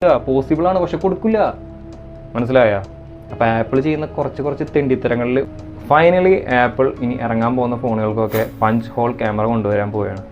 Possible ആണ്, പക്ഷെ കൊടുക്കില്ല. മനസ്സിലായ? അപ്പോൾ ആപ്പിൾ ചെയ്യുന്ന കുറച്ച് തെണ്ടിത്തരങ്ങളിൽ ഫൈനലി ആപ്പിൾ ഇനി ഇറങ്ങാൻ പോകുന്ന ഫോണുകൾക്കൊക്കെ പഞ്ച് ഹോൾ ക്യാമറ കൊണ്ടുവരാൻ പോവുകയാണ്.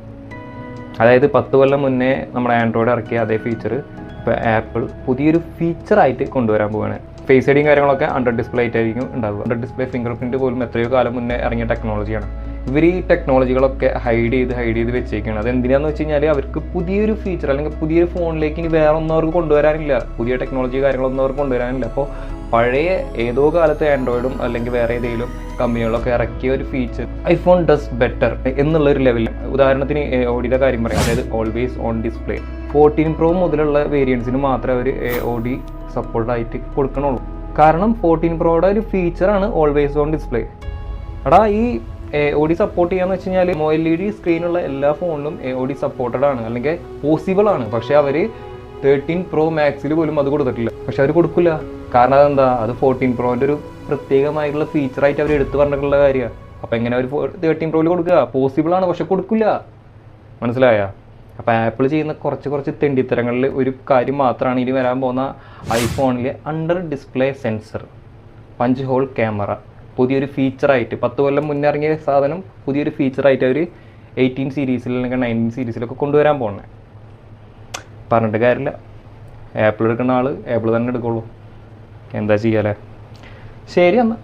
അതായത് 10 കൊല്ലം മുന്നേ നമ്മുടെ ആൻഡ്രോയിഡ് ഇറക്കിയ അതേ ഫീച്ചർ ഇപ്പോൾ ആപ്പിൾ പുതിയൊരു ഫീച്ചറായിട്ട് കൊണ്ടുവരാൻ പോവുകയാണ്. ഫേസ് ഐഡിയും കാര്യങ്ങളൊക്കെ അണ്ടർ ഡിസ്പ്ലേ ആയിട്ടായിരിക്കും ഉണ്ടാവുക. അണ്ടർ ഡിസ്പ്ലേ ഫിംഗർ പ്രിൻറ്റ് പോലും എത്രയോ കാലം മുന്നേ ഇറങ്ങിയ ടെക്നോളജിയാണ്. ഇവർ ഈ ടെക്നോളജികളൊക്കെ ഹൈഡ് ചെയ്ത് വെച്ചേക്കാണ്. അതെന്തിനാന്ന് വെച്ച് കഴിഞ്ഞാൽ അവർക്ക് പുതിയൊരു ഫീച്ചർ അല്ലെങ്കിൽ പുതിയൊരു ഫോണിലേക്ക് ഇനി വേറെ ഒന്നും അവർക്ക് കൊണ്ടുവരാനില്ല. പുതിയ ടെക്നോളജി കാര്യങ്ങളൊന്നും അവർക്ക് കൊണ്ടുവരാനില്ല. അപ്പോൾ പഴയ ഏതോ കാലത്ത് ആൻഡ്രോയിഡും അല്ലെങ്കിൽ വേറെ ഏതെങ്കിലും കമ്പനികളൊക്കെ ഇറക്കിയ ഒരു ഫീച്ചർ ഐഫോൺ ഡസ് ബെറ്റർ എന്നുള്ളൊരു ലെവലിൽ, ഉദാഹരണത്തിന് ഓഡിയുടെ കാര്യം പറയാം. അതായത് ഓൾവേസ് ഓൺ ഡിസ്പ്ലേ 14 Pro മുതലുള്ള വേരിയൻസിന് മാത്രമേ അവർ ഓഡി സപ്പോർട്ടായിട്ട് കൊടുക്കണുള്ളൂ. കാരണം 14 Proയുടെ ഒരു ഫീച്ചറാണ് ഓൾവേസ് ഓൺ ഡിസ്പ്ലേ. എടാ ഈ ഓഡി സപ്പോർട്ട് ചെയ്യാന്ന് വെച്ച് കഴിഞ്ഞാൽ LED സ്ക്രീനുള്ള എല്ലാ ഫോണിലും ഓഡി സപ്പോർട്ടഡ് ആണ്, അല്ലെങ്കിൽ പോസിബിൾ ആണ്. പക്ഷെ അവർ 13 Pro Maxൽ പോലും അത് കൊടുത്തിട്ടില്ല. പക്ഷെ അവർ കൊടുക്കില്ല. കാരണം അതെന്താ? അത് 14 Proൻ്റെ ഒരു പ്രത്യേകമായിട്ടുള്ള ഫീച്ചറായിട്ട് അവർ എടുത്തു പറഞ്ഞിട്ടുള്ള കാര്യമാണ്. അപ്പോൾ എങ്ങനെ അവർ 13 Proയിൽ കൊടുക്കുക? പോസിബിൾ ആണ്, പക്ഷെ കൊടുക്കില്ല. മനസ്സിലായ? അപ്പോൾ ആപ്പിൾ ചെയ്യുന്ന കുറച്ച് തെണ്ടിത്തരങ്ങളിൽ ഒരു കാര്യം മാത്രമാണ് ഇനി വരാൻ പോകുന്ന ഐഫോണിലെ under display sensor punch hole camera പുതിയൊരു ഫീച്ചറായിട്ട് 10 കൊല്ലം മുന്നേ ഇറങ്ങിയ സാധനം പുതിയൊരു ഫീച്ചറായിട്ട് അവർ 18 സീരീസിൽ അല്ലെങ്കിൽ 19 സീരീസിലൊക്കെ കൊണ്ടുവരാൻ പോകുന്നത്. പറഞ്ഞിട്ട് കാര്യമില്ല. ആപ്പിൾ എടുക്കുന്ന ആൾ ആപ്പിൾ തന്നെ എടുക്കുള്ളൂ. എന്താ ചെയ്യാലേ? ശരി എന്നാൽ.